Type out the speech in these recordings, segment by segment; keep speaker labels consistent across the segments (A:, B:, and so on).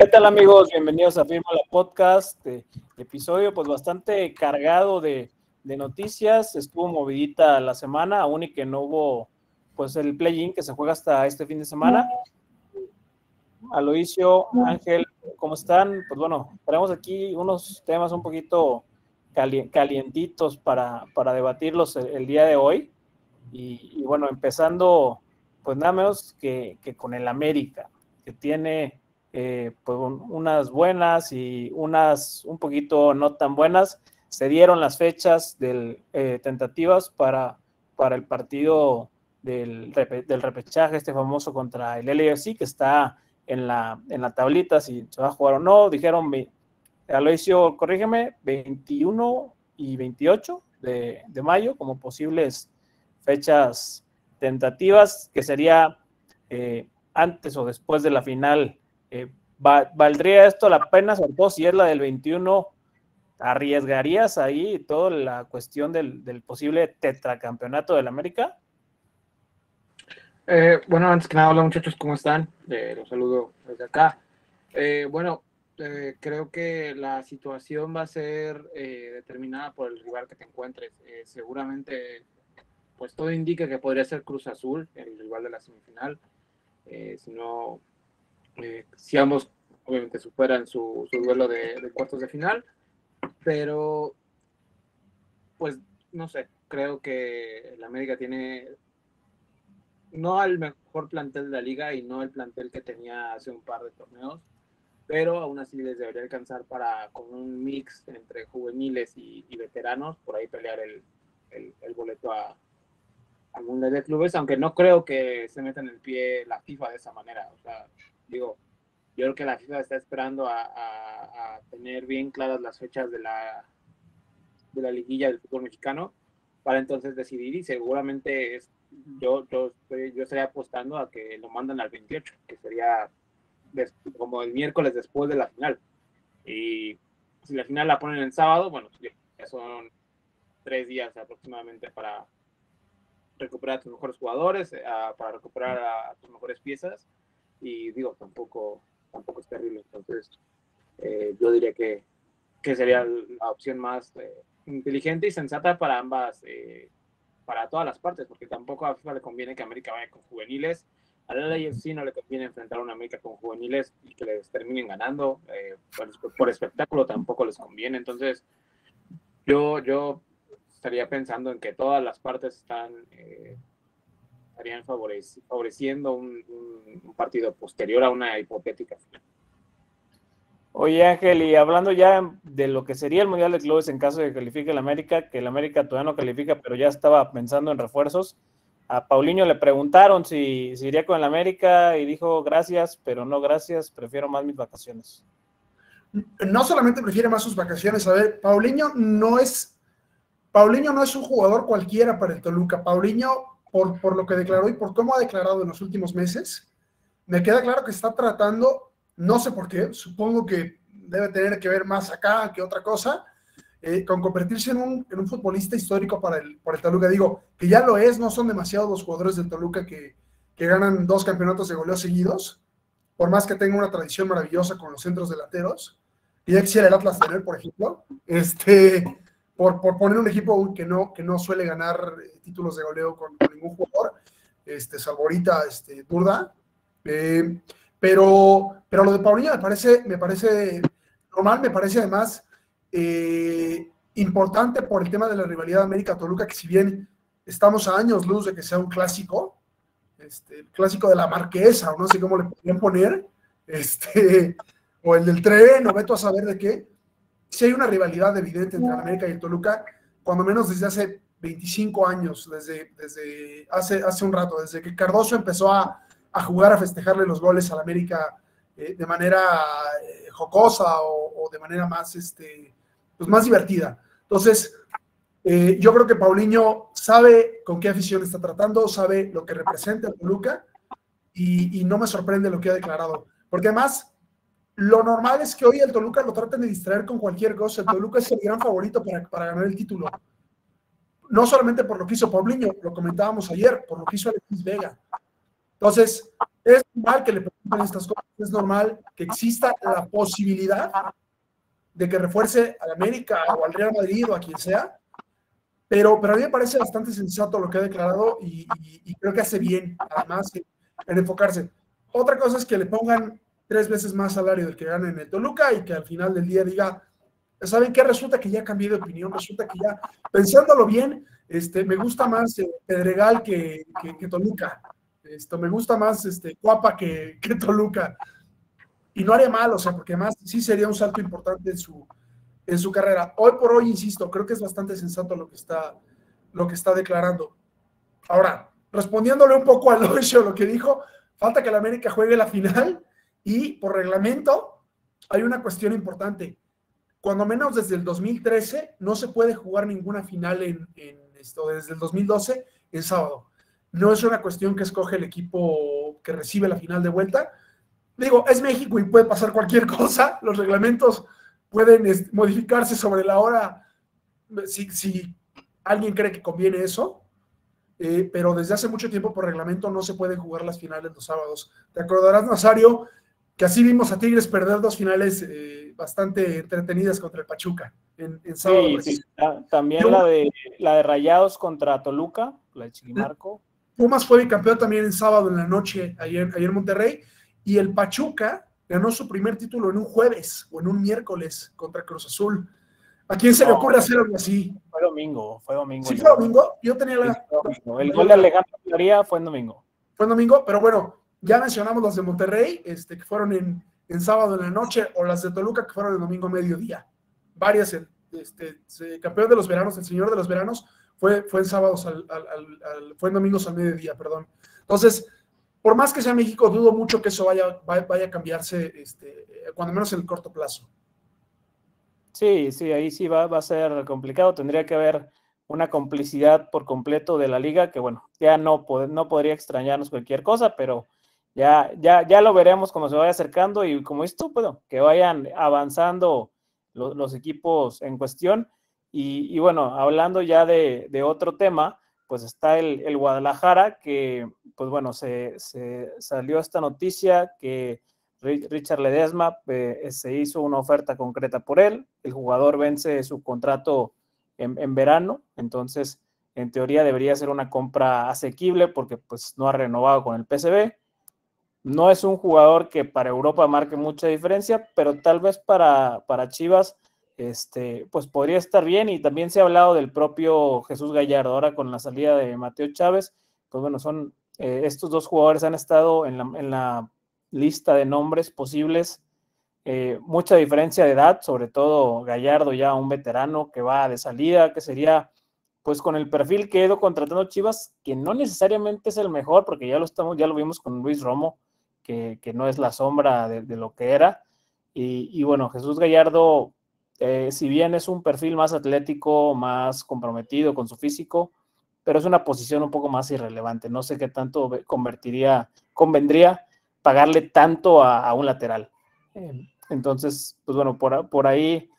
A: ¿Qué tal, amigos? Bienvenidos a Firma la Podcast, episodio pues bastante cargado de noticias. Estuvo movidita la semana, aún y que no hubo pues el play-in que se juega hasta este fin de semana. Aloisio, Ángel, ¿cómo están? Pues bueno, traemos aquí unos temas un poquito calientitos para debatirlos el día de hoy. Y bueno, empezando pues nada menos que con el América, que tiene pues unas buenas y unas un poquito no tan buenas. Se dieron las fechas tentativas para el partido del repechaje, este famoso contra el LAFC, que está en la tablita, si se va a jugar o no. Dijeron, Aloisio, corrígeme, 21 y 28 de mayo como posibles fechas tentativas, que sería antes o después de la final. ¿Valdría esto la pena, sobre todo si es la del 21? ¿Arriesgarías ahí toda la cuestión del posible tetracampeonato del América?
B: Bueno, antes que nada, hola muchachos, ¿cómo están? Los saludo desde acá. Creo que la situación va a ser determinada por el rival que te encuentres. Seguramente, pues todo indica que podría ser Cruz Azul, el rival de la semifinal. Si ambos obviamente superan su duelo de cuartos de final, pero pues no sé, creo que el América tiene no al mejor plantel de la liga y no el plantel que tenía hace un par de torneos, pero aún así les debería alcanzar para, con un mix entre juveniles y veteranos, por ahí pelear el boleto al Mundial de Clubes, aunque no creo que se meta en el pie la FIFA de esa manera. O sea, digo, yo creo que la FIFA está esperando a tener bien claras las fechas de la liguilla del fútbol mexicano para entonces decidir, y seguramente yo estaría apostando a que lo mandan al 28, que sería como el miércoles después de la final. Y si la final la ponen el sábado, bueno, ya son 3 días aproximadamente para recuperar a tus mejores jugadores, para recuperar a tus mejores piezas, y digo, tampoco es terrible. Entonces, yo diría que sería la opción más inteligente y sensata para ambas, para todas las partes, porque tampoco a FIFA le conviene que América vaya con juveniles. A la LAFC no le conviene enfrentar a una América con juveniles y que les terminen ganando. Por espectáculo tampoco les conviene. Entonces, yo estaría pensando en que todas las partes estarían favoreciendo un partido posterior a una hipotética final.
A: Oye, Ángel, y hablando ya de lo que sería el Mundial de Clubes en caso de que califique el América, que el América todavía no califica, pero ya estaba pensando en refuerzos. A Paulinho le preguntaron si iría con el América y dijo gracias, pero no gracias, prefiero más mis vacaciones.
C: No solamente prefiere más sus vacaciones, a ver, Paulinho no es un jugador cualquiera para el Toluca. Paulinho, por lo que declaró y por cómo ha declarado en los últimos meses, me queda claro que está tratando, no sé por qué, supongo que debe tener que ver más acá que otra cosa, con convertirse en un futbolista histórico para el Toluca. Digo, que ya lo es, no son demasiados los jugadores del Toluca que ganan 2 campeonatos de goleo seguidos, por más que tenga una tradición maravillosa con los centros delanteros, que ya quisiera el Atlas tener, por ejemplo, por poner un equipo que no suele ganar títulos de goleo con ningún jugador, salvo ahorita Durda. Pero lo de Paulinho me parece normal, me parece además importante por el tema de la rivalidad América-Toluca, que si bien estamos a años luz de que sea un clásico, el clásico de la Marquesa, o no sé cómo le podrían poner, o el del tren, o veto a saber de qué, si hay una rivalidad evidente entre América y el Toluca, cuando menos desde hace 25 años, desde hace un rato, desde que Cardoso empezó a jugar, a festejarle los goles al América de manera jocosa o de manera más, pues más divertida. Entonces, yo creo que Paulinho sabe con qué afición está tratando, sabe lo que representa el Toluca, y no me sorprende lo que ha declarado, porque además lo normal es que hoy el Toluca lo traten de distraer con cualquier cosa. El Toluca es el gran favorito para ganar el título, no solamente por lo que hizo Paulinho, lo comentábamos ayer, por lo que hizo Alexis Vega. Entonces, Es normal que le pregunten estas cosas, es normal que exista la posibilidad de que refuerce al América o al Real Madrid o a quien sea, pero a mí me parece bastante sensato lo que ha declarado y creo que hace bien, además, en enfocarse. Otra cosa es que le pongan 3 veces más salario del que gana en el Toluca y que al final del día diga, ¿saben qué? Resulta que ya cambié de opinión, resulta que ya, pensándolo bien, me gusta más Pedregal que Toluca. Me gusta más Cuapa que Toluca. Y no haría mal, o sea, porque además sí sería un salto importante en su carrera. Hoy por hoy, insisto, creo que es bastante sensato lo que está declarando. Ahora, respondiéndole un poco a lo que dijo, falta que la América juegue la final y por reglamento hay una cuestión importante. Cuando menos desde el 2013 no se puede jugar ninguna final desde el 2012 en sábado. No es una cuestión que escoge el equipo que recibe la final de vuelta. Digo, es México y puede pasar cualquier cosa. Los reglamentos pueden modificarse sobre la hora si alguien cree que conviene eso. Pero desde hace mucho tiempo por reglamento no se pueden jugar las finales los sábados. Te acordarás, Nazario, que así vimos a Tigres perder 2 finales bastante entretenidas contra el Pachuca en sábado.
A: Sí, también la de Rayados contra Toluca, la de Chilimarco.
C: Pumas fue bicampeón también en sábado en la noche, ayer en Monterrey, y el Pachuca ganó su primer título en un jueves o en un miércoles contra Cruz Azul. ¿A quién se le ocurre hacer algo así?
A: Fue domingo.
C: ¿Sí fue domingo? Yo tenía
A: el gol de Alejandro María fue en domingo.
C: Fue en domingo, pero bueno, ya mencionamos las de Monterrey, que fueron en sábado en la noche, o las de Toluca, que fueron el domingo a mediodía. Varias, campeón de los veranos, el señor de los veranos, fue en sábados, fue en domingos al mediodía, perdón. Entonces, por más que sea México, dudo mucho que eso vaya a cambiarse, cuando menos en el corto plazo.
A: Sí, ahí sí va a ser complicado. Tendría que haber una complicidad por completo de la liga, que bueno, ya no podría extrañarnos cualquier cosa, pero ya lo veremos cuando se vaya acercando y como esto, bueno, que vayan avanzando los equipos en cuestión. Y bueno, hablando ya de otro tema, pues está el Guadalajara, que pues bueno, se salió esta noticia que Richard Ledesma se hizo una oferta concreta por él. El jugador vence su contrato en verano, entonces en teoría debería ser una compra asequible porque pues no ha renovado con el PSV. No es un jugador que para Europa marque mucha diferencia, pero tal vez para Chivas pues podría estar bien. Y también se ha hablado del propio Jesús Gallardo. Ahora con la salida de Mateo Chávez, pues bueno, son estos dos jugadores han estado en la lista de nombres posibles. Mucha diferencia de edad, sobre todo Gallardo, ya un veterano que va de salida, que sería pues con el perfil que ha ido contratando Chivas, que no necesariamente es el mejor, porque ya lo vimos con Luis Romo, que no es la sombra de lo que era. Y bueno, Jesús Gallardo, si bien es un perfil más atlético, más comprometido con su físico, pero es una posición un poco más irrelevante. No sé qué tanto convendría pagarle tanto a un lateral. Entonces, pues bueno, por ahí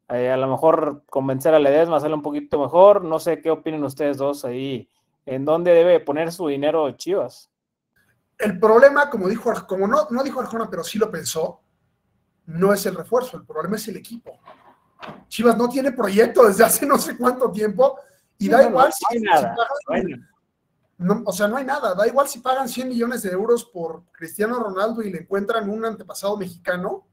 A: a lo mejor convencer a Ledesma sale un poquito mejor. No sé qué opinan ustedes dos ahí. ¿En dónde debe poner su dinero Chivas?
C: El problema, como no dijo Arjona, pero sí lo pensó, no es el refuerzo, el problema es el equipo. Chivas no tiene proyecto desde hace no sé cuánto tiempo y da igual si pagan, o sea, no hay nada, da igual si pagan 100 millones de euros por Cristiano Ronaldo y le encuentran un antepasado mexicano,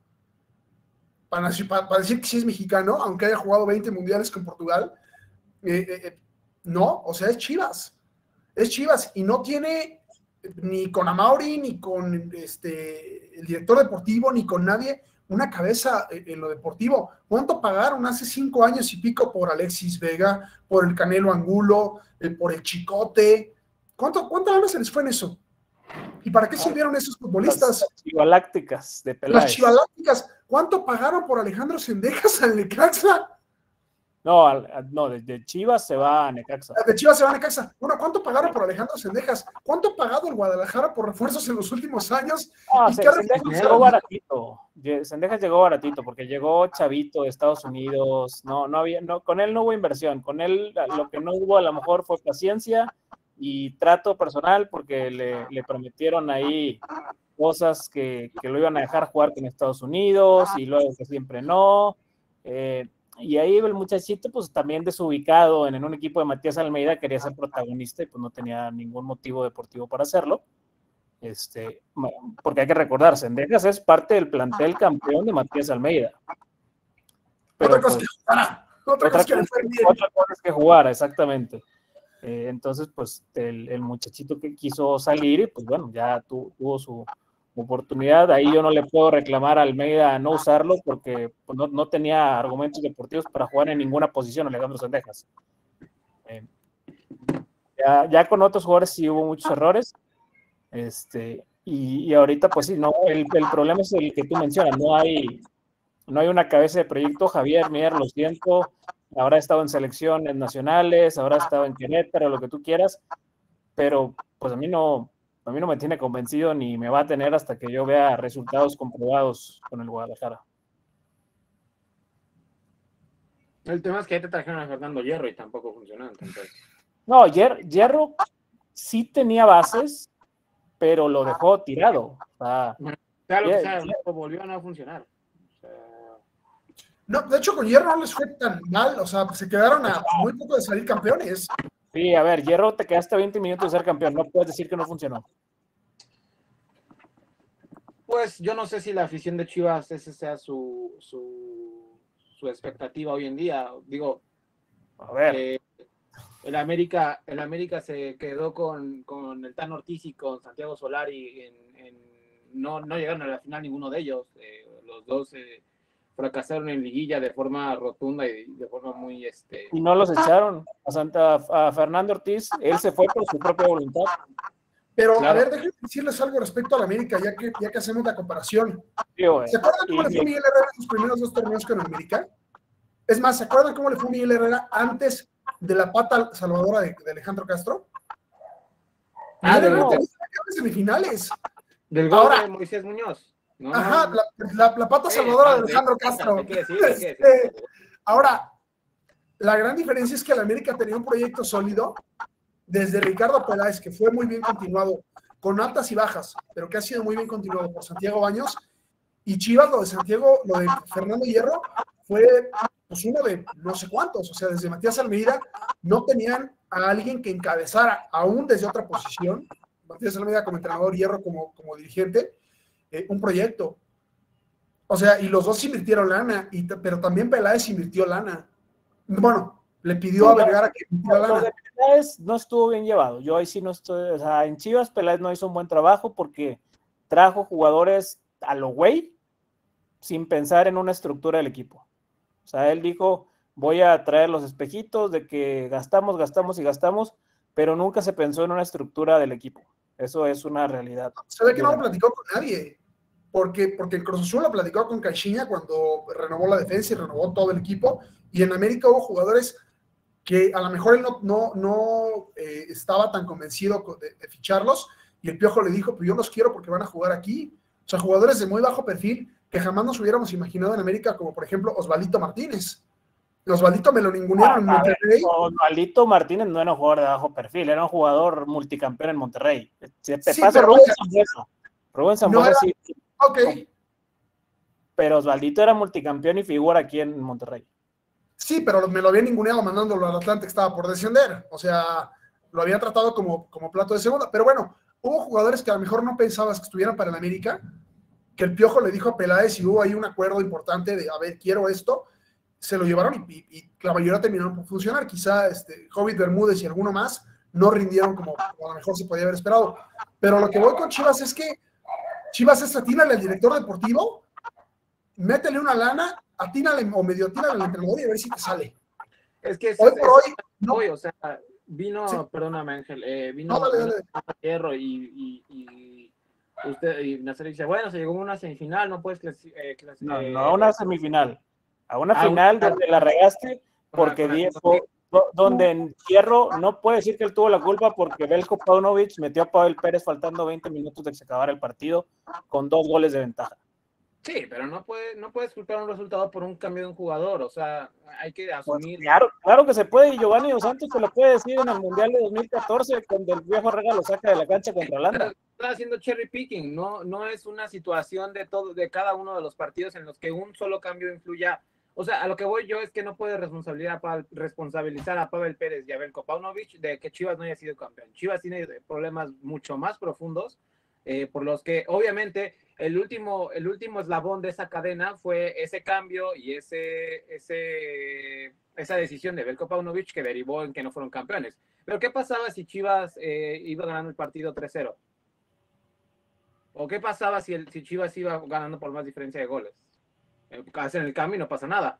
C: para decir que sí es mexicano, aunque haya jugado 20 mundiales con Portugal. No, o sea, es Chivas y no tiene ni con Amauri, ni con el director deportivo, ni con nadie, una cabeza en lo deportivo. ¿Cuánto pagaron hace 5 años y pico por Alexis Vega, por el Canelo Angulo, por el Chicote? ¿Cuánta lana se les fue en eso? ¿Y para qué sirvieron esos futbolistas?
A: Las chivalácticas de Peláez.
C: Las chivalácticas. ¿Cuánto pagaron por Alejandro Sendejas al Necaxa?
A: No, de Chivas se va a Necaxa.
C: De Chivas se va a Necaxa. Bueno, ¿cuánto pagaron por Alejandro Sendejas? ¿Cuánto ha pagado el Guadalajara por refuerzos en los últimos años?
A: Sendejas llegó baratito. Sendejas llegó baratito porque llegó chavito de Estados Unidos. Con él no hubo inversión. Con él lo que no hubo a lo mejor fue paciencia y trato personal porque le prometieron ahí cosas que lo iban a dejar jugar con Estados Unidos y luego que siempre no. Y ahí el muchachito, pues también desubicado en un equipo de Matías Almeida, quería ser protagonista y pues no tenía ningún motivo deportivo para hacerlo. Porque hay que recordar, Zendejas es parte del plantel campeón de Matías Almeida. Pero,
C: otra cosa
A: pues,
C: que jugara, otra cosa
A: que jugar, exactamente. Entonces, pues el muchachito que quiso salir, pues bueno, ya tuvo su oportunidad. Ahí yo no le puedo reclamar a Almeida no usarlo porque pues, no tenía argumentos deportivos para jugar en ninguna posición Alejandro Zendejas. Ya con otros jugadores sí hubo muchos errores. Y ahorita, pues sí, no, el problema es el que tú mencionas, no hay una cabeza de proyecto. Javier Mier, lo siento, ahora ha estado en selecciones nacionales, ahora ha estado en Querétaro, lo que tú quieras, pero pues a mí no me tiene convencido ni me va a tener hasta que yo vea resultados comprobados con el Guadalajara.
B: El tema es que ahí te trajeron a Fernando Hierro y tampoco funcionó. Entonces.
A: No, Hierro sí tenía bases, pero lo dejó tirado.
B: Sea lo que sea, volvió a no funcionar.
C: No, de hecho, con Hierro no les fue tan mal, o sea, se quedaron a muy poco de salir campeones.
A: Sí, a ver, Hierro, te quedaste 20 minutos de ser campeón, no puedes decir que no funcionó.
B: Pues yo no sé si la afición de Chivas ese sea su expectativa hoy en día. Digo,
A: a ver.
B: El América se quedó con el Tan Ortiz y con Santiago Solari no llegaron a la final ninguno de ellos. Los dos fracasaron en liguilla de forma rotunda y de forma muy
A: y no los echaron a Fernando Ortiz, él se fue por su propia voluntad.
C: Pero claro. A ver, déjenme decirles algo respecto a la América, ya que hacemos la comparación.
A: Sí,
C: ¿Se acuerdan cómo le fue Miguel Herrera en sus primeros 2 torneos con América? Es más, ¿se acuerdan cómo le fue Miguel Herrera antes de la pata salvadora de Alejandro Castro?
B: De
C: los semifinales.
B: Del gol de Moisés Muñoz.
C: No, ajá, la pata salvadora de Alejandro Castro.
B: Hay que decir.
C: Ahora, la gran diferencia es que el América tenía un proyecto sólido desde Ricardo Peláez, que fue muy bien continuado, con altas y bajas, pero que ha sido muy bien continuado por Santiago Baños, y Chivas, lo de Fernando Hierro, fue pues uno de no sé cuántos, o sea, desde Matías Almeida no tenían a alguien que encabezara, aún desde otra posición, Matías Almeida como entrenador, Hierro como dirigente, un proyecto. O sea, y los dos invirtieron lana, pero también Peláez invirtió lana. Bueno, le pidió a Vergara que invirtiera lana.
A: Lo de Peláez no estuvo bien llevado. Yo ahí sí no estoy, o sea, en Chivas Peláez no hizo un buen trabajo porque trajo jugadores a lo güey sin pensar en una estructura del equipo. O sea, él dijo, voy a traer los espejitos de que gastamos, pero nunca se pensó en una estructura del equipo. Eso es una realidad.
C: Se ve que no lo platicó con nadie, porque el Cruz Azul lo platicó con Caixinha cuando renovó la defensa y renovó todo el equipo, y en América hubo jugadores que a lo mejor él no estaba tan convencido de ficharlos, y el Piojo le dijo, pues yo los quiero porque van a jugar aquí. O sea, jugadores de muy bajo perfil que jamás nos hubiéramos imaginado en América, como por ejemplo Osvaldito Martínez. Osvaldito me lo ningunearon en Monterrey.
A: Osvaldito Martínez no era un jugador de bajo perfil, era un jugador multicampeón en Monterrey. Te pasa Rubén Zambuesa sí.
C: Ok.
A: Pero Osvaldito era multicampeón y figura aquí en Monterrey.
C: Sí, pero me lo había ninguneado mandándolo al Atlante que estaba por descender. O sea, lo había tratado como plato de segunda. Pero bueno, hubo jugadores que a lo mejor no pensabas que estuvieran para el América, que el Piojo le dijo a Peláez y hubo ahí un acuerdo importante de, a ver, quiero esto. Se lo llevaron y la mayoría terminaron por funcionar. Quizá Jovit Bermúdez y alguno más no rindieron como a lo mejor se podía haber esperado. Pero lo que voy con Chivas es que Chivas es atínale al director deportivo, métele una lana, atínale o medio atínale al entrenador y a ver si te sale.
B: Es que
C: hoy por hoy, no.
B: O sea, vino, sí. Perdóname Ángel, vino Hierro y usted y Nazario dice, bueno, se llegó a una semifinal, no puedes
A: no a una semifinal. A una final donde la regaste porque donde en Hierro no puede decir que él tuvo la culpa porque Veljko Paunovic metió a Pavel Pérez faltando 20 minutos de que se acabara el partido con 2 goles de ventaja.
B: Sí, pero no puedes culpar un resultado por un cambio de un jugador, o sea, hay que asumir.
A: Pues claro que se puede, y Giovanni Dos Santos te lo puede decir en el Mundial de 2014, cuando el viejo Herrera lo saca de la cancha contra Holanda.
B: Está haciendo cherry picking, no es una situación de cada uno de los partidos en los que un solo cambio influya. O sea, a lo que voy yo es que no puede responsabilizar a Pavel Pérez y a Veljko Paunovic de que Chivas no haya sido campeón. Chivas tiene problemas mucho más profundos, por los que obviamente el último eslabón de esa cadena fue ese cambio y esa decisión de Veljko Paunovic que derivó en que no fueron campeones. Pero ¿qué pasaba si Chivas iba ganando el partido 3-0? ¿O qué pasaba si Chivas iba ganando por más diferencia de goles? Hacen el cambio y no pasa nada.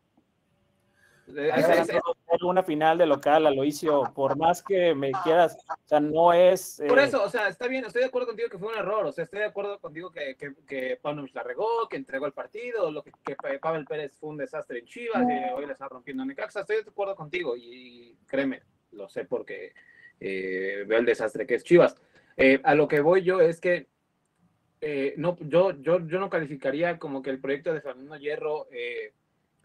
A: Una final de local, Aloisio, por más que me quieras, o sea, no es...
B: Por eso, o sea, está bien, estoy de acuerdo contigo que fue un error, o sea, estoy de acuerdo contigo que Paunovic la regó, que entregó el partido, que Pavel Pérez fue un desastre en Chivas, y hoy le está rompiendo en Necaxa, estoy de acuerdo contigo, y créeme, lo sé porque veo el desastre que es Chivas. A lo que voy yo es que no, yo no calificaría como que el proyecto de Fernando Hierro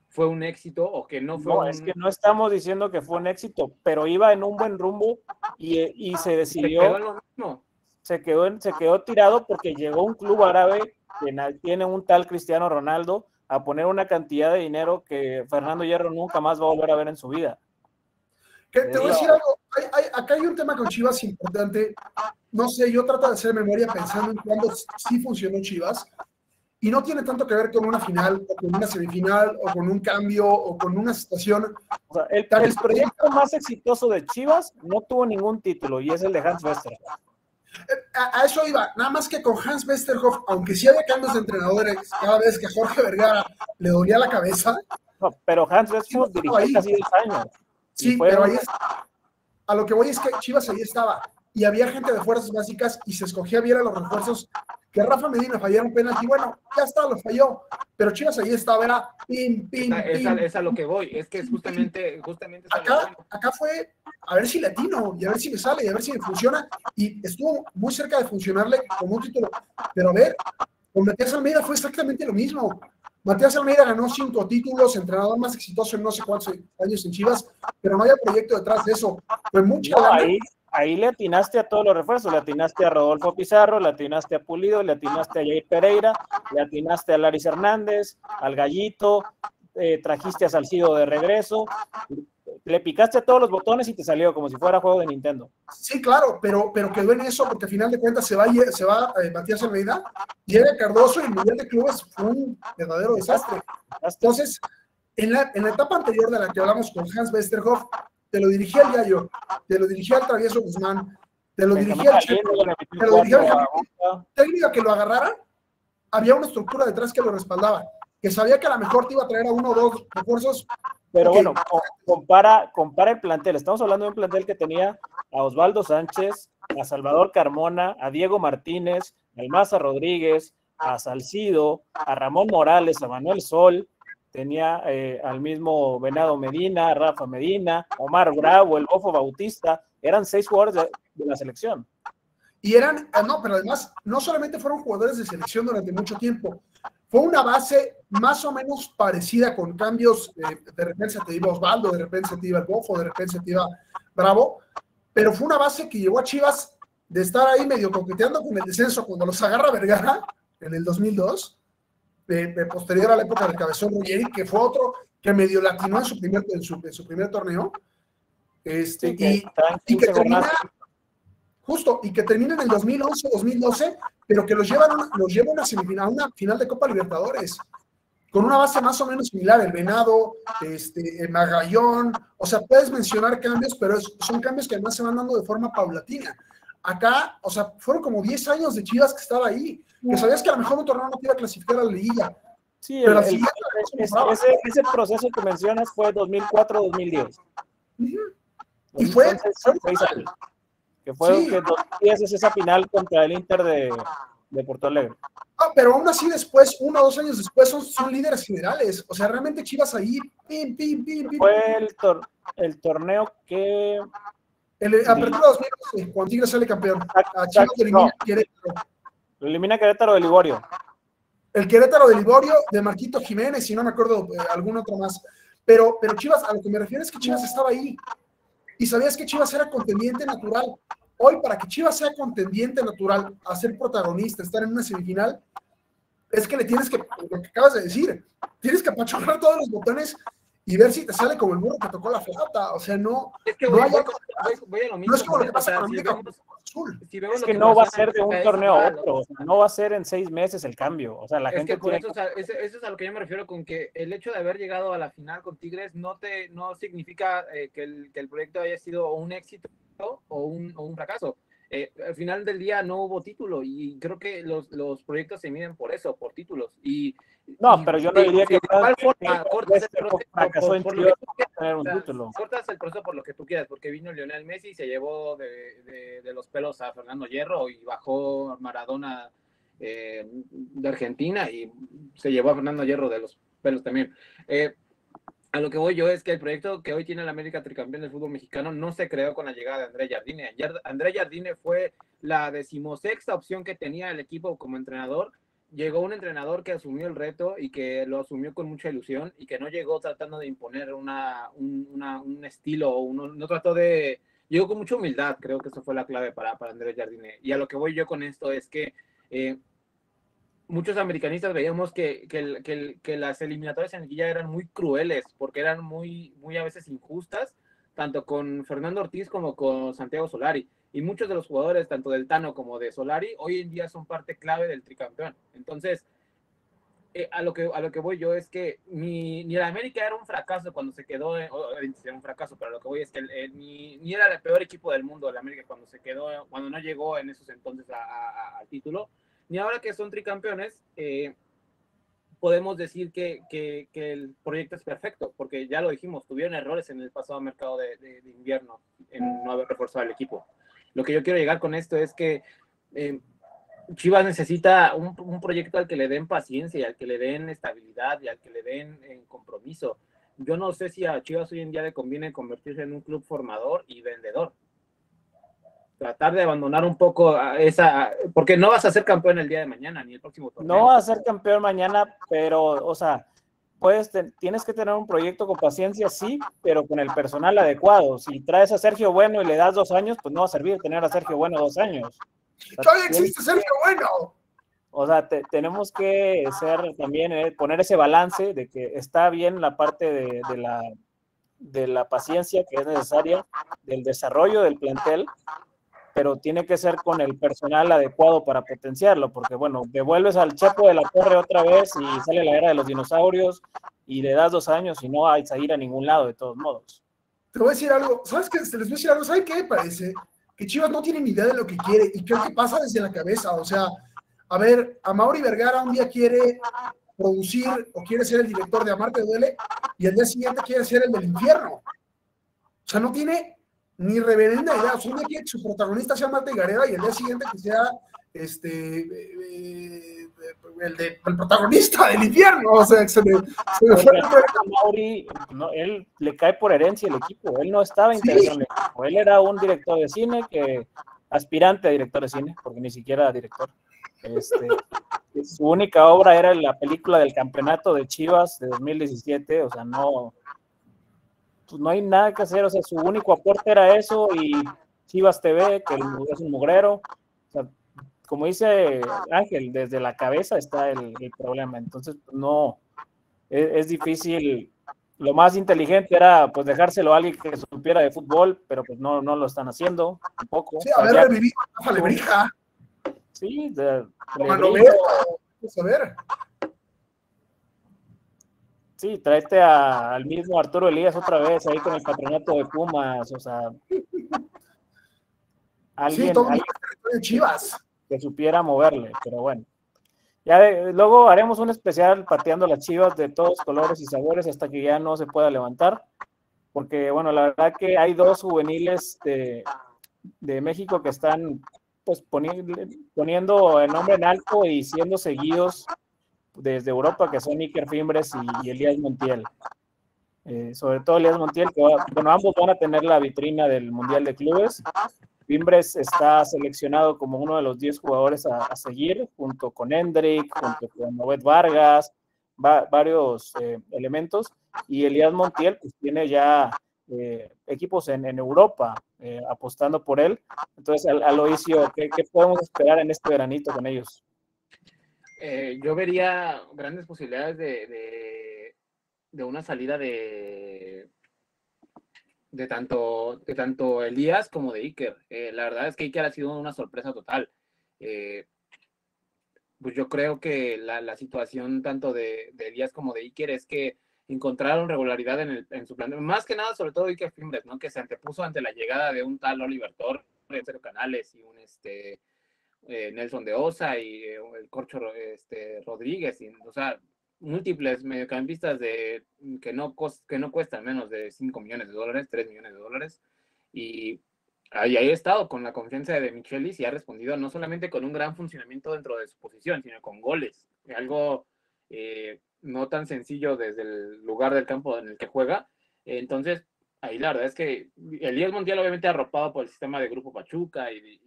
B: fue un éxito o que no fue.
A: No, es que no estamos diciendo que fue un éxito, pero iba en un buen rumbo y se decidió.
B: Se quedó en lo mismo.
A: Se quedó tirado porque llegó un club árabe que tiene un tal Cristiano Ronaldo a poner una cantidad de dinero que Fernando Hierro nunca más va a volver a ver en su vida.
C: Te voy a decir algo, acá hay un tema con Chivas importante, no sé, yo trato de hacer memoria pensando en cuándo sí funcionó Chivas, y no tiene tanto que ver con una final, o con una semifinal, o con un cambio, o con una situación.
A: O sea, el proyecto más exitoso de Chivas no tuvo ningún título, y es el de Hans Westerhoff.
C: A eso iba, nada más que con Hans Westerhoff, aunque sí había cambios de entrenadores cada vez que Jorge Vergara le dolía la cabeza.
A: No, pero Hans Westerhoff dirigió casi 10 años.
C: Sí, pero ahí está. A lo que voy es que Chivas ahí estaba, y había gente de fuerzas básicas, y se escogía bien a los refuerzos. Que Rafa Medina fallara un penalti, bueno, ya está, lo falló, pero Chivas ahí estaba, era pim, pim, pim.
B: Es a lo que voy, es que es justamente
C: acá fue a ver si le atino, y a ver si me sale, y a ver si me funciona, y estuvo muy cerca de funcionarle como un título, pero a ver, con Matías Almeida fue exactamente lo mismo. Matías Almeida ganó 5 títulos, entrenador más exitoso en no sé cuántos años en Chivas, pero no había proyecto detrás de eso. Fue mucha lana.
A: Ahí le atinaste a todos los refuerzos, le atinaste a Rodolfo Pizarro, le atinaste a Pulido, le atinaste a Jair Pereira, le atinaste a Laris Hernández, al Gallito, trajiste a Salcido de regreso, le picaste a todos los botones y te salió como si fuera juego de Nintendo.
C: Sí, claro, pero quedó en eso porque al final de cuentas se va Matías Almeida, llega Cardoso y el Mundial de Clubes fue un verdadero desastre. Entonces, en la etapa anterior de la que hablamos con Hans Westerhoff, te lo dirigía al Yayo, te lo dirigía al Travieso Guzmán, te lo dirigía al Checo, te lo dirigía al técnico que lo agarrara, había una estructura detrás que lo respaldaba, que sabía que a lo mejor te iba a traer a 1 o 2 refuerzos.
A: Pero bueno, compara el plantel. Estamos hablando de un plantel que tenía a Osvaldo Sánchez, a Salvador Carmona, a Diego Martínez, a Almaza Rodríguez, a Salcido, a Ramón Morales, a Manuel Sol, tenía al mismo Venado Medina, Rafa Medina, Omar Bravo, el Bofo Bautista, eran 6 jugadores de la selección.
C: Y eran, no, pero además, no solamente fueron jugadores de selección durante mucho tiempo, fue una base más o menos parecida con cambios, de repente se te iba Osvaldo, de repente se te iba el Bofo, de repente se te iba Bravo, pero fue una base que llevó a Chivas de estar ahí medio coqueteando con el descenso cuando los agarra Vergara en el 2002, posterior a la época del Cabezón Ruggeri, que fue otro que medio latinó en su primer torneo, y que termina justo, y que termina en el 2011-2012, pero que los lleva a una semifinal, a una final de Copa Libertadores, con una base más o menos similar, el Venado, el Magallón, o sea, puedes mencionar cambios, pero son cambios que además se van dando de forma paulatina. Acá, o sea, fueron como 10 años de Chivas que estaba ahí, que sabías que a lo mejor un torneo no te iba a clasificar a la liguilla.
A: Sí, ese proceso que mencionas fue 2004-2010.
C: Y fue...
A: Que fue que 2010 es esa final contra el Inter de Porto Alegre.
C: Pero aún así después, 1 o 2 años después, son líderes generales. O sea, realmente Chivas ahí, pim.
A: Fue el torneo que...
C: Apertura 2012, cuando Tigres sale campeón. A Chivas lo elimina Querétaro.
A: Lo elimina Querétaro de Liborio.
C: el Querétaro de Liborio, de Marquito Jiménez, y no me acuerdo algún otro más. Pero Chivas, a lo que me refiero es que Chivas estaba ahí. Y sabías que Chivas era contendiente natural. Hoy, para que Chivas sea contendiente natural, a ser protagonista, estar en una semifinal, es que le tienes que, lo que acabas de decir, tienes que apachurrar todos los botones y ver si te sale como el burro que tocó la flauta. O sea, no.
B: Es que
C: no,
B: voy a lo mismo.
C: No es como lo que pasa con
B: si
C: América
B: vemos,
C: Azul.
B: Si vemos
A: es
B: lo
A: que no va a
B: pasó
A: ser de un
B: es
A: torneo a
B: igual,
A: otro, o sea, no va a ser en 6 meses el cambio. O sea, la
B: es
A: gente
B: que por
A: tiene
B: eso, eso es a lo que yo me refiero con que el hecho de haber llegado a la final con Tigres no significa que el proyecto haya sido un éxito o un fracaso. Al final del día no hubo título y creo que los proyectos se miden por eso, por títulos.
A: No, pero yo no diría que
B: igual forma cortas el
A: fracasó en
B: por lo que
A: Chivas
B: tú quieras,
A: tener un
B: o sea,
A: título.
B: cortas el proceso por lo que tú quieras, porque vino Lionel Messi y se llevó de los pelos a Fernando Hierro y bajó Maradona de Argentina y se llevó a Fernando Hierro de los pelos también. A lo que voy yo es que el proyecto que hoy tiene el América tricampeón del fútbol mexicano no se creó con la llegada de André Jardine. André Jardine fue la 16ª opción que tenía el equipo como entrenador. Llegó un entrenador que asumió el reto y que lo asumió con mucha ilusión y que no llegó tratando de imponer un estilo, no trató de... Llegó con mucha humildad, creo que eso fue la clave para André Jardine. Y a lo que voy yo con esto es que muchos americanistas veíamos que las eliminatorias en liguilla eran muy crueles, porque eran muy a veces injustas, tanto con Fernando Ortiz como con Santiago Solari. Y muchos de los jugadores, tanto del Tano como de Solari, hoy en día son parte clave del tricampeón. Entonces, a lo que voy yo es que ni el América era un fracaso cuando se quedó, era un fracaso, pero lo que voy es que ni era el peor equipo del mundo el América cuando no llegó en esos entonces al título, ni ahora que son tricampeones, podemos decir que el proyecto es perfecto, porque ya lo dijimos, tuvieron errores en el pasado mercado de invierno en no haber reforzado el equipo. Lo que yo quiero llegar con esto es que Chivas necesita un proyecto al que le den paciencia y al que le den estabilidad y al que le den compromiso. Yo no sé si a Chivas hoy en día le conviene convertirse en un club formador y vendedor. Tratar de abandonar un poco porque no vas a ser campeón el día de mañana ni el próximo torneo.
A: No vas a ser campeón mañana, pero, o sea, tienes que tener un proyecto con paciencia, sí, pero con el personal adecuado. Si traes a Sergio Bueno y le das 2 años, pues no va a servir tener a Sergio Bueno 2 años.
C: O sea, todavía existe Sergio Bueno.
A: O sea, tenemos que también poner ese balance de que está bien la parte de la paciencia que es necesaria, del desarrollo del plantel, pero tiene que ser con el personal adecuado para potenciarlo, porque bueno, devuelves al Chepo de la Torre otra vez y sale la era de los dinosaurios y le das 2 años y no vas a ir a ningún lado de todos modos.
C: Te voy a decir algo, ¿sabes qué? Les voy a decir algo, ¿saben qué me parece? Que Chivas no tiene ni idea de lo que quiere y creo que pasa desde la cabeza, o sea, a ver, Amaury Vergara un día quiere producir o quiere ser el director de Amarte Duele y al día siguiente quiere ser el del infierno. O sea, no tiene ni reverenda idea. O sea, un día quiere que su protagonista sea Marta Gareda y el día siguiente que sea el protagonista del infierno. O sea, se me fue.
A: Amaury, no, él le cae por herencia el equipo. Él no estaba interesado en el equipo. Él era un director de cine, aspirante a director de cine, porque ni siquiera era director. Su única obra era la película del campeonato de Chivas de 2017. O sea, pues no hay nada que hacer. O sea, su único aporte era eso y Chivas TV, que es un mugrero. O sea, como dice Ángel, desde la cabeza está el problema. Entonces, no, es difícil. Lo más inteligente era pues dejárselo a alguien que supiera de fútbol, pero pues no lo están haciendo tampoco.
C: Sí, haber revivido a Rafa Lebrija.
A: Sí,
C: a ver.
A: Sí, tráete al mismo Arturo Elías otra vez ahí con el patronato de Pumas, o sea, alguien
C: de Chivas
A: que supiera moverle, pero bueno. Luego haremos un especial pateando las Chivas de todos colores y sabores hasta que ya no se pueda levantar, porque bueno, la verdad que hay 2 juveniles de México que están pues poniendo el nombre en alto y siendo seguidos desde Europa, que son Iker Fimbres y Elías Montiel. Sobre todo Elías Montiel, que ambos van a tener la vitrina del Mundial de Clubes Fimbres está seleccionado como uno de los 10 jugadores a seguir, junto con Hendrick, junto con Novet Vargas, varios elementos, y Elías Montiel pues tiene ya equipos en Europa apostando por él. Entonces, Aloisio, ¿qué podemos esperar en este veranito con ellos?
B: Yo vería grandes posibilidades de una salida de tanto Elías como de Iker. La verdad es que Iker ha sido una sorpresa total. Pues yo creo que la situación tanto de Elías como de Iker es que encontraron regularidad en su plan. Más que nada, sobre todo Iker Fimbres, ¿no? Que se antepuso ante la llegada de un tal Oliver Torres, Cero Canales y un Nelson de Osa y el Corcho Rodríguez. O sea, múltiples mediocampistas que no cuestan menos de $5 millones, $3 millones. Y ahí ha estado con la confianza de Michelis y ha respondido no solamente con un gran funcionamiento dentro de su posición, sino con goles. Algo no tan sencillo desde el lugar del campo en el que juega. Entonces, ahí la verdad es que Elías Montiel obviamente arropado por el sistema de Grupo Pachuca y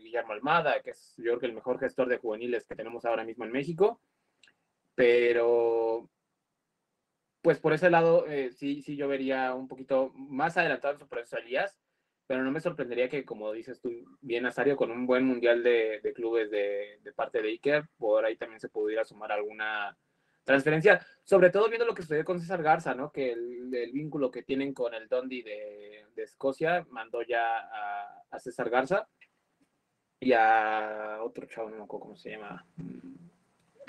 B: Guillermo Almada, que es yo creo que el mejor gestor de juveniles que tenemos ahora mismo en México. Pero pues por ese lado sí yo vería un poquito más adelantado en su proceso Elías, pero no me sorprendería que, como dices tú bien, Azario, con un buen mundial de clubes de parte de Iker, por ahí también se pudiera sumar alguna transferencia, sobre todo viendo lo que sucedió con César Garza, ¿no? Que el vínculo que tienen con el Dundee de Escocia mandó ya a César Garza y a otro chavo, no me acuerdo cómo se llama,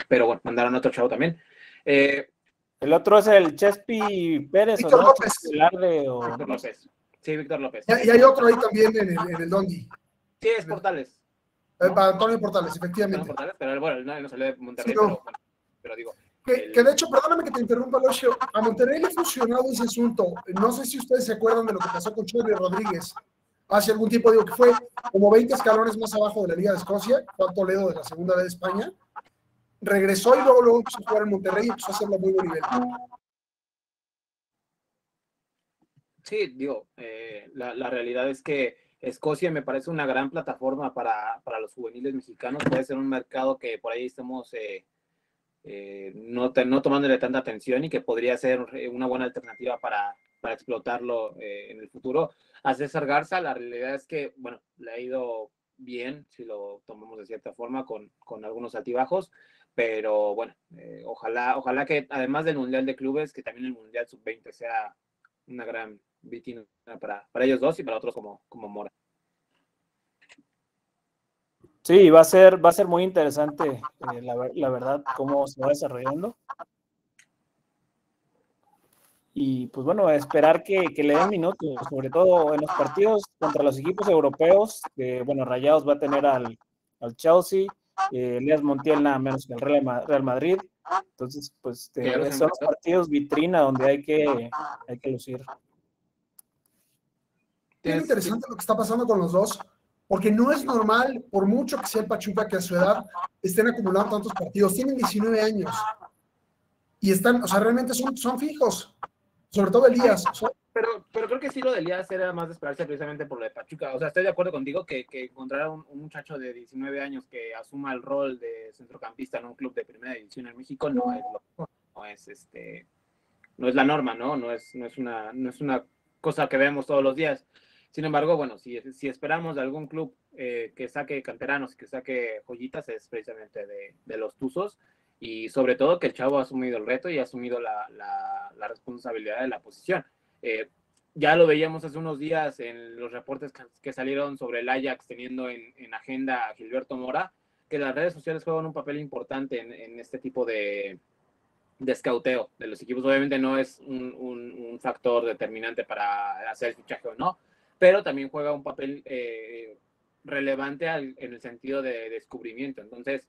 B: pero bueno, mandaron a otro chavo también.
A: El otro es el Chespi Pérez,
C: Víctor
A: ¿o no?
C: López.
B: Víctor López. Sí, Víctor López.
C: Y hay otro ahí también en el Dundee.
B: Sí, es Portales.
C: ¿No? Para Antonio Portales, efectivamente.
B: Portales, pero bueno, no salió de Monterrey,
C: sí, no.
B: pero digo.
C: Que de hecho, perdóname que te interrumpa, Locio, a Monterrey le ha funcionado ese asunto. No sé si ustedes se acuerdan de lo que pasó con Charlie Rodríguez hace algún tiempo, digo que fue como 20 escalones más abajo de la Liga de Escocia, fue a Toledo de la segunda vez de España, regresó y luego empezó a jugar en Monterrey y empezó a hacerlo a muy buen nivel.
B: Sí, digo, la realidad es que Escocia me parece una gran plataforma para los juveniles mexicanos, puede ser un mercado que por ahí estamos no tomándole tanta atención y que podría ser una buena alternativa para explotarlo en el futuro. A César Garza, la realidad es que, bueno, le ha ido bien, si lo tomamos de cierta forma, con algunos altibajos, pero bueno, ojalá que además del Mundial de Clubes, que también el Mundial Sub-20 sea una gran vitrina para ellos dos y para otros como Mora.
A: Sí, va a ser muy interesante, la verdad, cómo se va desarrollando. Y pues bueno, esperar que le den minutos, sobre todo en los partidos contra los equipos europeos, que bueno, Rayados va a tener al Chelsea, Elías Montiel nada menos que el Real Madrid. Entonces, pues son los partidos vitrina donde hay que lucir.
C: Es interesante lo que está pasando con los dos, porque no es normal, por mucho que sea el Pachuca, que a su edad estén acumulando tantos partidos. Tienen 19 años y están, o sea, realmente son fijos, sobre todo Elías.
B: Pero creo que sí lo de Elías era más de esperarse precisamente por lo de Pachuca. O sea, estoy de acuerdo contigo que encontrar un muchacho de 19 años que asuma el rol de centrocampista en un club de primera división en México no es la norma, ¿no? No es una cosa que vemos todos los días. Sin embargo, bueno, si esperamos de algún club que saque canteranos, que saque joyitas, es precisamente de los Tuzos, y sobre todo que el chavo ha asumido el reto y ha asumido la responsabilidad de la posición. Ya lo veíamos hace unos días en los reportes que salieron sobre el Ajax teniendo en agenda a Gilberto Mora, que las redes sociales juegan un papel importante en este tipo de escauteo de los equipos. Obviamente no es un factor determinante para hacer el fichaje o no, pero también juega un papel relevante en el sentido de descubrimiento. Entonces,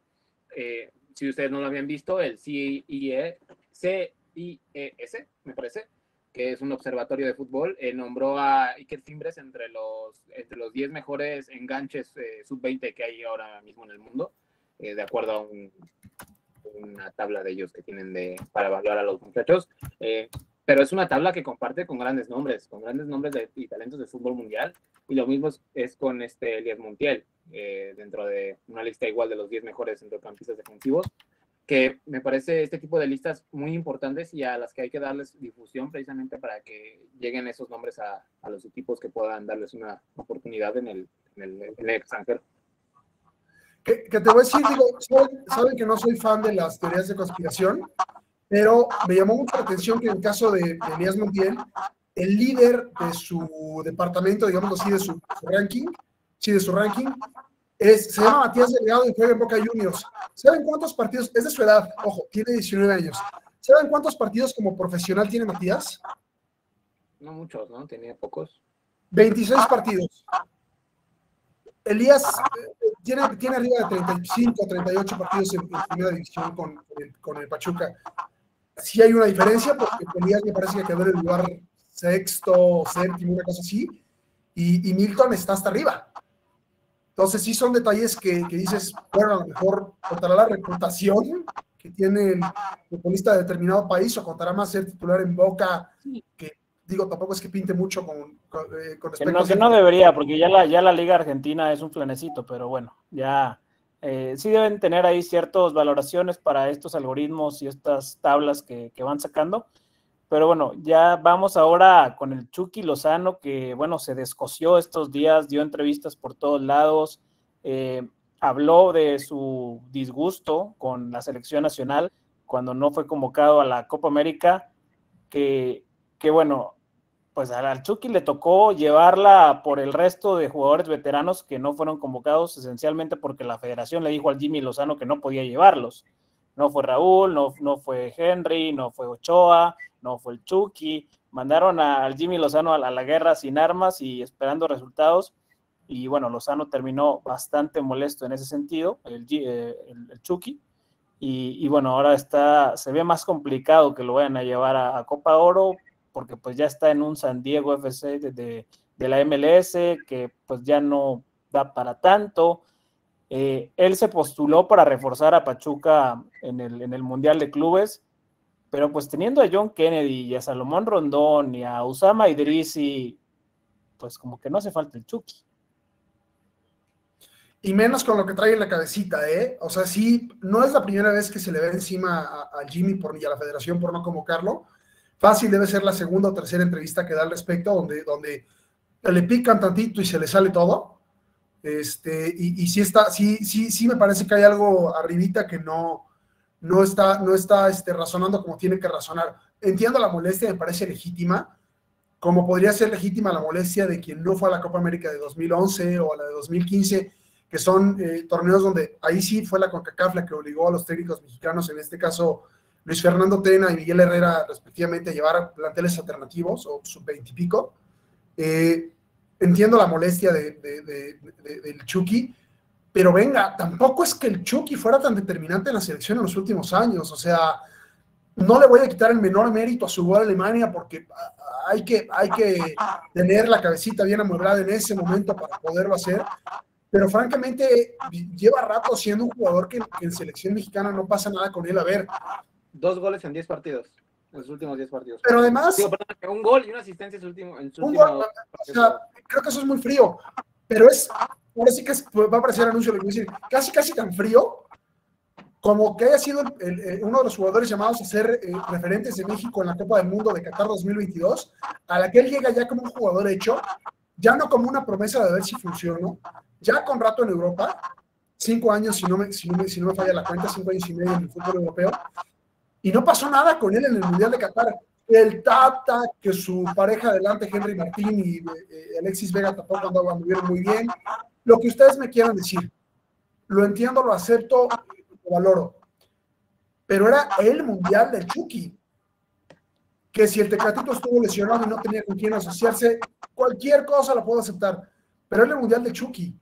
B: si ustedes no lo habían visto, el CIES, me parece, que es un observatorio de fútbol, nombró a Iker Fimbres entre los 10 mejores enganches sub-20 que hay ahora mismo en el mundo, de acuerdo a una tabla de ellos que tienen para evaluar a los muchachos. pero es una tabla que comparte con grandes nombres y talentos del fútbol mundial, y lo mismo es con Elias Montiel, dentro de una lista igual de los 10 mejores centrocampistas defensivos, que me parece este tipo de listas muy importantes y a las que hay que darles difusión precisamente para que lleguen esos nombres a los equipos que puedan darles una oportunidad en el extranjero.
C: Que te voy a decir, digo, saben que no soy fan de las teorías de conspiración, pero me llamó mucho la atención que en el caso de Elías Montiel, el líder de su departamento, digamos así, de su ranking, se llama Matías Delgado y juega en Boca Juniors. ¿Saben cuántos partidos? Es de su edad, ojo, tiene 19 años. ¿Saben cuántos partidos como profesional tiene Matías?
B: No muchos, ¿no? Tenía pocos.
C: 26 partidos. Elías tiene arriba de 35, 38 partidos en primera división con el Pachuca. Sí hay una diferencia, porque Elías me parece que quedó en el lugar sexto, séptimo, una cosa así, y Milton está hasta arriba. Entonces sí son detalles que dices, bueno, a lo mejor contará la reputación que tiene el futbolista de determinado país, o contará más ser titular en Boca, que digo, tampoco es que pinte mucho con respecto
A: que no debería, porque ya la Liga Argentina es un flanecito, pero bueno, ya sí deben tener ahí ciertas valoraciones para estos algoritmos y estas tablas que van sacando. Pero bueno, ya vamos ahora con el Chucky Lozano, que bueno, se descoció estos días, dio entrevistas por todos lados, habló de su disgusto con la selección nacional cuando no fue convocado a la Copa América, que bueno, pues al Chucky le tocó llevarla por el resto de jugadores veteranos que no fueron convocados, esencialmente porque la federación le dijo al Jimmy Lozano que no podía llevarlos. No fue Raúl, no fue Henry, no fue Ochoa, no fue el Chucky. Mandaron al Jimmy Lozano a la guerra sin armas y esperando resultados. Y bueno, Lozano terminó bastante molesto en ese sentido, el Chucky. Y bueno, ahora se ve más complicado que lo vayan a llevar a Copa Oro, porque pues ya está en un San Diego FC de la MLS, que pues ya no da para tanto. Él se postuló para reforzar a Pachuca en el Mundial de Clubes, pero pues teniendo a John Kennedy y a Salomón Rondón y a Usama Idrisi, pues como que no hace falta el Chucky.
C: Y menos con lo que trae en la cabecita, ¿eh? O sea, sí, no es la primera vez que se le ve encima a Jimmy y a la federación por no convocarlo. Fácil debe ser la segunda o tercera entrevista que da al respecto, donde le pican tantito y se le sale todo. Y sí me parece que hay algo arribita que no está razonando como tiene que razonar. Entiendo la molestia, me parece legítima, como podría ser legítima la molestia de quien no fue a la Copa América de 2011 o a la de 2015, que son torneos donde ahí sí fue la CONCACAF la que obligó a los técnicos mexicanos, en este caso Luis Fernando Tena y Miguel Herrera, respectivamente, a llevar planteles alternativos o sub-20 y pico. Entiendo la molestia del Chucky, pero venga, tampoco es que el Chucky fuera tan determinante en la selección en los últimos años. O sea, no le voy a quitar el menor mérito a su gol a Alemania, porque hay que tener la cabecita bien amueblada en ese momento para poderlo hacer. Pero francamente, lleva rato siendo un jugador que en selección mexicana no pasa nada con él. A ver,
B: 2 goles en 10 partidos, en los últimos 10 partidos.
C: Pero además,
B: un gol y una asistencia en su último.
C: Gol, o sea, creo que eso es muy frío, pero ahora sí que va a parecer anuncio lo que voy a decir, casi tan frío como que haya sido uno de los jugadores llamados a ser referentes de México en la Copa del Mundo de Qatar 2022, a la que él llega ya como un jugador hecho, ya no como una promesa de ver si funcionó, ya con rato en Europa, 5 años, si no me falla la cuenta, 5 años y medio en el fútbol europeo, y no pasó nada con él en el Mundial de Qatar. El Tata, que su pareja adelante, Henry Martín y Alexis Vega, tampoco anduvieron muy bien. Lo que ustedes me quieran decir, lo entiendo, lo acepto, lo valoro. Pero era el Mundial del Chucky. Que si el Tecatito estuvo lesionado y no tenía con quién asociarse, cualquier cosa la puedo aceptar. Pero era el Mundial de Chucky.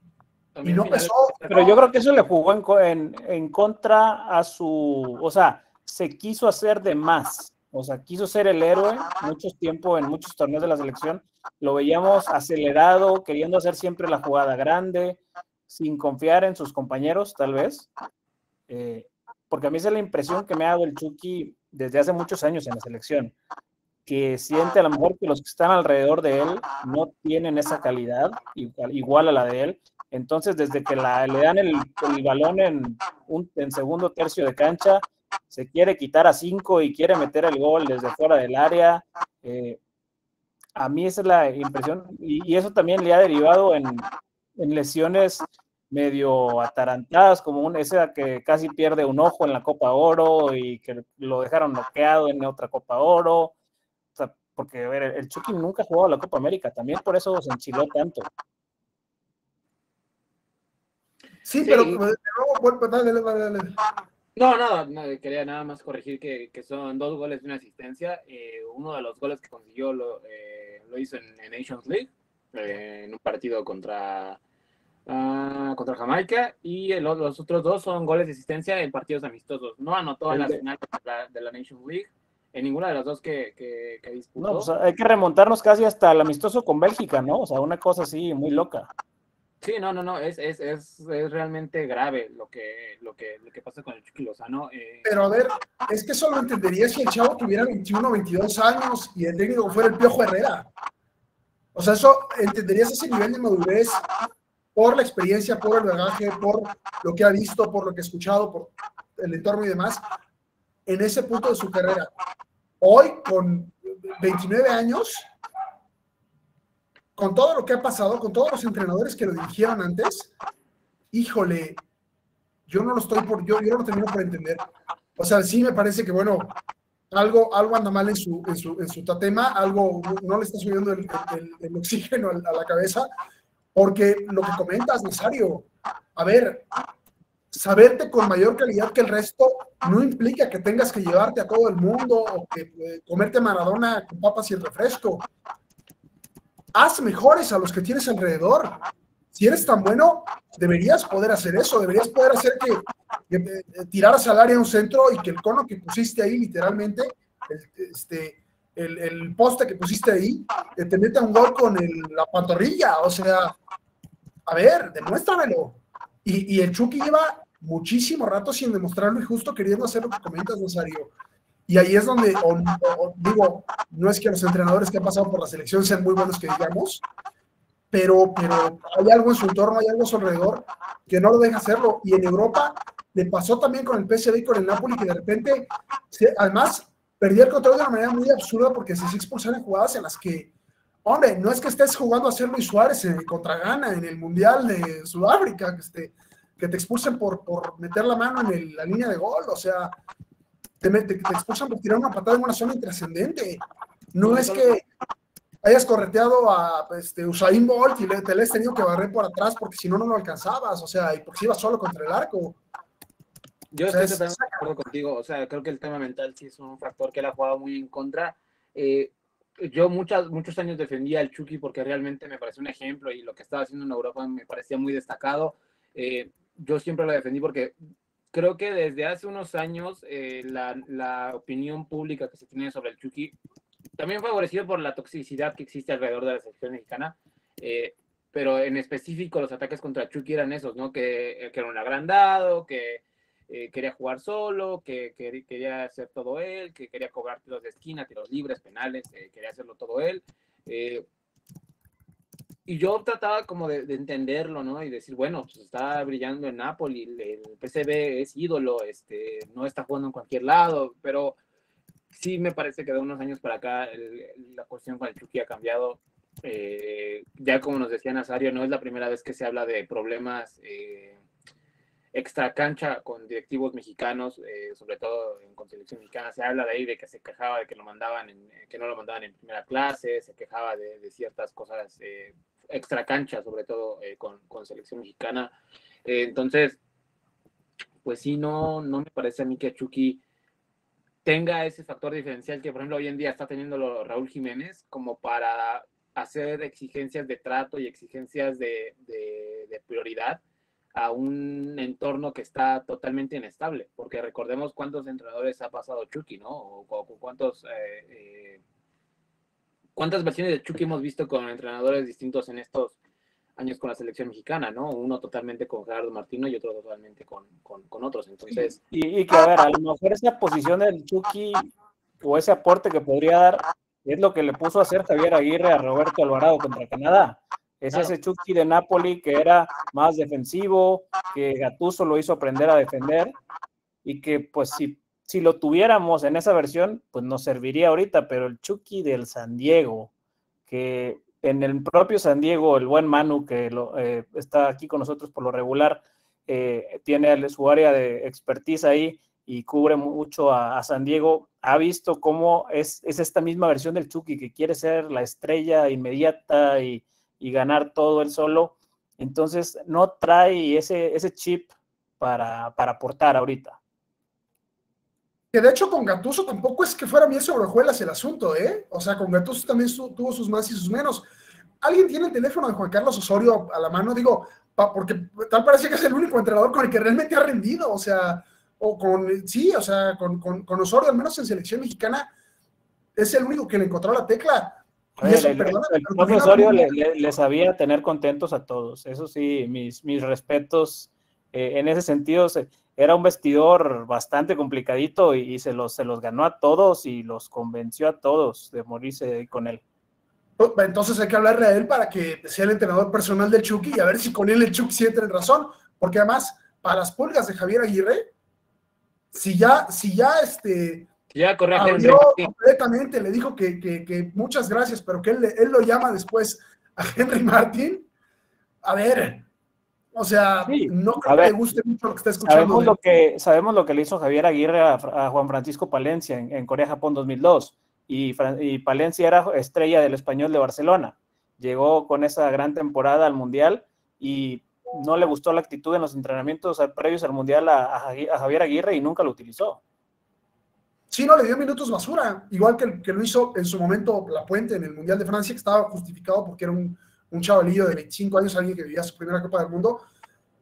C: Y no pesó.
A: Pero yo creo que eso le jugó en contra a su... O sea, se quiso hacer de más. O sea, quiso ser el héroe muchos tiempos en muchos torneos de la selección. Lo veíamos acelerado, queriendo hacer siempre la jugada grande, sin confiar en sus compañeros, tal vez. Porque a mí esa es la impresión que me ha dado el Chucky desde hace muchos años en la selección. que siente a lo mejor que los que están alrededor de él no tienen esa calidad igual a la de él. Entonces, desde que le dan el balón en segundo tercio de cancha, se quiere quitar a 5 y quiere meter el gol desde fuera del área. A mí esa es la impresión, y eso también le ha derivado en lesiones medio atarantadas, como esa que casi pierde un ojo en la Copa Oro y que lo dejaron noqueado en otra Copa Oro. O sea, porque a ver, el Chucky nunca ha jugado a la Copa América, también por eso se enchiló tanto.
C: Sí, pero dale.
B: No, quería nada más corregir que son 2 goles y una asistencia. Uno de los goles que consiguió lo hizo en Nations League, en un partido contra Jamaica, y los otros 2 son goles de asistencia en partidos amistosos. No anotó en la final de la Nations League, en ninguna de las 2 que disputó.
A: No, pues hay que remontarnos casi hasta el amistoso con Bélgica, ¿no? O sea, una cosa así muy loca.
B: Sí, no, es realmente grave lo que pasa con el Chucky Lozano.
C: Pero a ver, es que eso lo entendería si el chavo tuviera 21 o 22 años y el técnico fuera el Piojo Herrera. O sea, eso entenderías ese nivel de madurez por la experiencia, por el bagaje, por lo que ha visto, por lo que ha escuchado, por el entorno y demás, en ese punto de su carrera. Hoy, con 29 años, con todo lo que ha pasado, con todos los entrenadores que lo dirigieron antes, híjole, yo no lo termino por entender. O sea, sí me parece que, bueno, algo anda mal en su tatema, algo no le está subiendo el oxígeno a la cabeza, porque lo que comentas, Nazario, a ver, saberte con mayor calidad que el resto no implica que tengas que llevarte a todo el mundo o que comerte Maradona con papas y el refresco. Haz mejores a los que tienes alrededor. Si eres tan bueno, deberías poder hacer eso, deberías poder hacer que tiraras al área un centro y que el cono que pusiste ahí, literalmente, el poste que pusiste ahí, te meta un gol con la pantorrilla. O sea, a ver, demuéstramelo. Y el Chucky lleva muchísimo rato sin demostrarlo y justo queriendo hacer lo que comentas, Nazario. Y ahí es donde, digo, no es que los entrenadores que han pasado por la selección sean muy buenos que digamos, pero hay algo en su entorno, hay algo a su alrededor que no lo deja hacerlo. Y en Europa le pasó también con el PSV y con el Napoli, que de repente, además, perdió el control de una manera muy absurda porque se expulsaron en jugadas en las que, hombre, no es que estés jugando a ser Luis Suárez contra Ghana en el Mundial de Sudáfrica, que te expulsen por meter la mano en la línea de gol, o sea, te expulsan por tirar una patada en una zona intrascendente. No es que hayas correteado a Usain Bolt y te le has tenido que barrer por atrás porque si no, no lo alcanzabas, o sea, y porque si ibas solo contra el arco.
B: Yo estoy totalmente de acuerdo contigo, o sea, creo que el tema mental sí es un factor que él ha jugado muy en contra. Yo muchos años defendía al Chucky porque realmente me pareció un ejemplo y lo que estaba haciendo en Europa me parecía muy destacado. Yo siempre lo defendí porque creo que desde hace unos años la opinión pública que se tiene sobre el Chucky también favorecido por la toxicidad que existe alrededor de la selección mexicana, pero en específico los ataques contra Chucky eran esos, ¿no? Que era un agrandado, que quería jugar solo, que quería hacer todo él, que quería cobrar tiros de esquina, tiros libres, penales, quería hacerlo todo él. Y yo trataba como de entenderlo, ¿no? Y decir, bueno, pues está brillando en Napoli, el PSV es ídolo, no está jugando en cualquier lado, pero sí me parece que de unos años para acá la cuestión con el Chucky ha cambiado. Ya como nos decía Nazario, no es la primera vez que se habla de problemas extra cancha con directivos mexicanos, sobre todo con selección mexicana. Se habla de ahí de que se quejaba de que que no lo mandaban en primera clase, se quejaba de ciertas cosas extra cancha, sobre todo con selección mexicana. Entonces, pues sí, no me parece a mí que Chucky tenga ese factor diferencial que, por ejemplo, hoy en día está teniendo Raúl Jiménez, como para hacer exigencias de trato y exigencias de prioridad a un entorno que está totalmente inestable, porque recordemos cuántos entrenadores ha pasado Chucky, ¿no? O cuántas versiones de Chucky hemos visto con entrenadores distintos en estos años con la selección mexicana, ¿no? Uno totalmente con Gerardo Martino y otro totalmente con otros. Entonces,
A: y que a ver, a lo mejor esa posición del Chucky o ese aporte que podría dar es lo que le puso a hacer Javier Aguirre a Roberto Alvarado contra Canadá. Es ese Chucky de Napoli que era más defensivo, que Gattuso lo hizo aprender a defender y que pues si lo tuviéramos en esa versión, pues nos serviría ahorita, pero el Chucky del San Diego, que en el propio San Diego, el buen Manu, que está aquí con nosotros por lo regular, tiene su área de expertise ahí y cubre mucho a San Diego, ha visto cómo es esta misma versión del Chucky, que quiere ser la estrella inmediata y ganar todo él solo. Entonces no trae ese chip para aportar ahorita.
C: Que de hecho con Gattuso tampoco es que fuera bien sobre hojuelas el asunto, ¿eh? O sea, con Gattuso también tuvo sus más y sus menos. ¿Alguien tiene el teléfono de Juan Carlos Osorio a la mano? Digo, porque tal parece que es el único entrenador con el que realmente ha rendido, o sea, con Osorio, al menos en selección mexicana, es el único que le encontró la tecla.
A: El profe Osorio le sabía tener contentos a todos, eso sí, mis respetos en ese sentido. Era un vestidor bastante complicadito y se los ganó a todos y los convenció a todos de morirse con él.
C: Entonces hay que hablarle a él para que sea el entrenador personal del Chucky y a ver si con él el Chucky sí entra en razón, porque además, para las pulgas de Javier Aguirre, si ya
B: corrió
C: completamente, le dijo que muchas gracias, pero que él lo llama después a Henry Martin, a ver, o sea, sí, no creo que le guste mucho lo que está escuchando.
A: Sabemos lo que le hizo Javier Aguirre a Juan Francisco Palencia en Corea-Japón 2002, y Palencia era estrella del Español de Barcelona. Llegó con esa gran temporada al Mundial y no le gustó la actitud en los entrenamientos previos al Mundial a Javier Aguirre y nunca lo utilizó.
C: Sí, no le dio minutos basura, igual que lo hizo en su momento Lapuente en el Mundial de Francia, que estaba justificado porque era un chavalillo de 25 años, alguien que vivía su primera Copa del Mundo.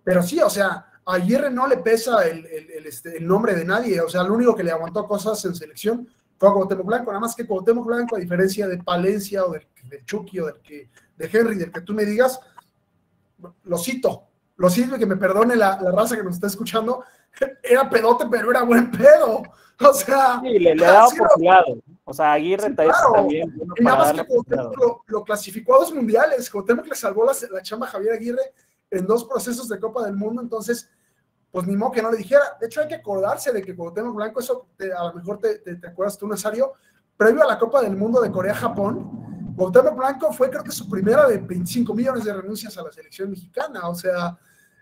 C: Pero sí, o sea, a Aguirre no le pesa el nombre de nadie, o sea, lo único que le aguantó cosas en selección fue a Cuauhtémoc Blanco, nada más que Cuauhtémoc Blanco, a diferencia de Palencia o del Chucky o de Henry, del que tú me digas, lo cito y que me perdone la raza que nos está escuchando, era pedote, pero era buen pedo, o sea...
A: Sí, le daba por su lado, o sea, Aguirre
C: sí, claro.
A: también...
C: Y nada más que Cuauhtémoc lo clasificó a 2 mundiales, Cuauhtémoc le salvó la chamba a Javier Aguirre en 2 procesos de Copa del Mundo, entonces, pues ni modo que no le dijera. De hecho, hay que acordarse de que Cuauhtémoc Blanco, eso a lo mejor te acuerdas tú, Nazario, previo a la Copa del Mundo de Corea-Japón, Cuauhtémoc Blanco fue, creo que su primera de 25 millones de renuncias a la selección mexicana, o sea,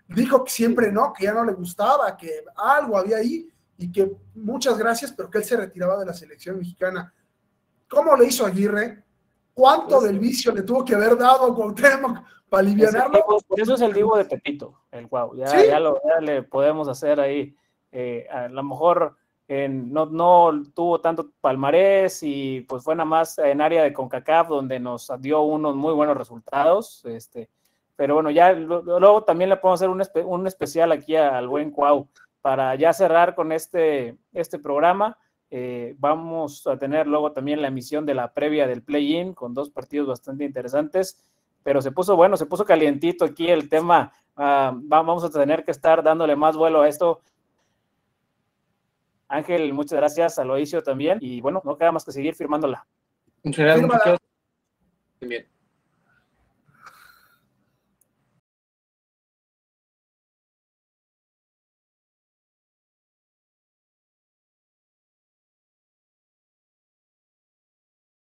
C: dijo que siempre no, que ya no le gustaba, que algo había ahí, y que muchas gracias, pero que él se retiraba de la selección mexicana. ¿Cómo le hizo Aguirre? ¿Cuánto del vicio le tuvo que haber dado a Cuauhtémoc para aliviarlo?
A: Por eso es el Divo de Pepito, el Cuau. Ya,
C: ¿sí?
A: ya le podemos hacer ahí. A lo mejor no tuvo tanto palmarés y pues fue nada más en área de CONCACAF donde nos dio unos muy buenos resultados. Pero bueno, ya luego también le podemos hacer un especial aquí al buen Cuau para ya cerrar con este programa. Vamos a tener luego también la emisión de la previa del play-in con 2 partidos bastante interesantes, pero se puso calientito aquí el tema. Vamos a tener que estar dándole más vuelo a esto. Ángel, muchas gracias, Aloisio también, y bueno, no queda más que seguir firmándola.
B: Muchas gracias, muchachos. Bien.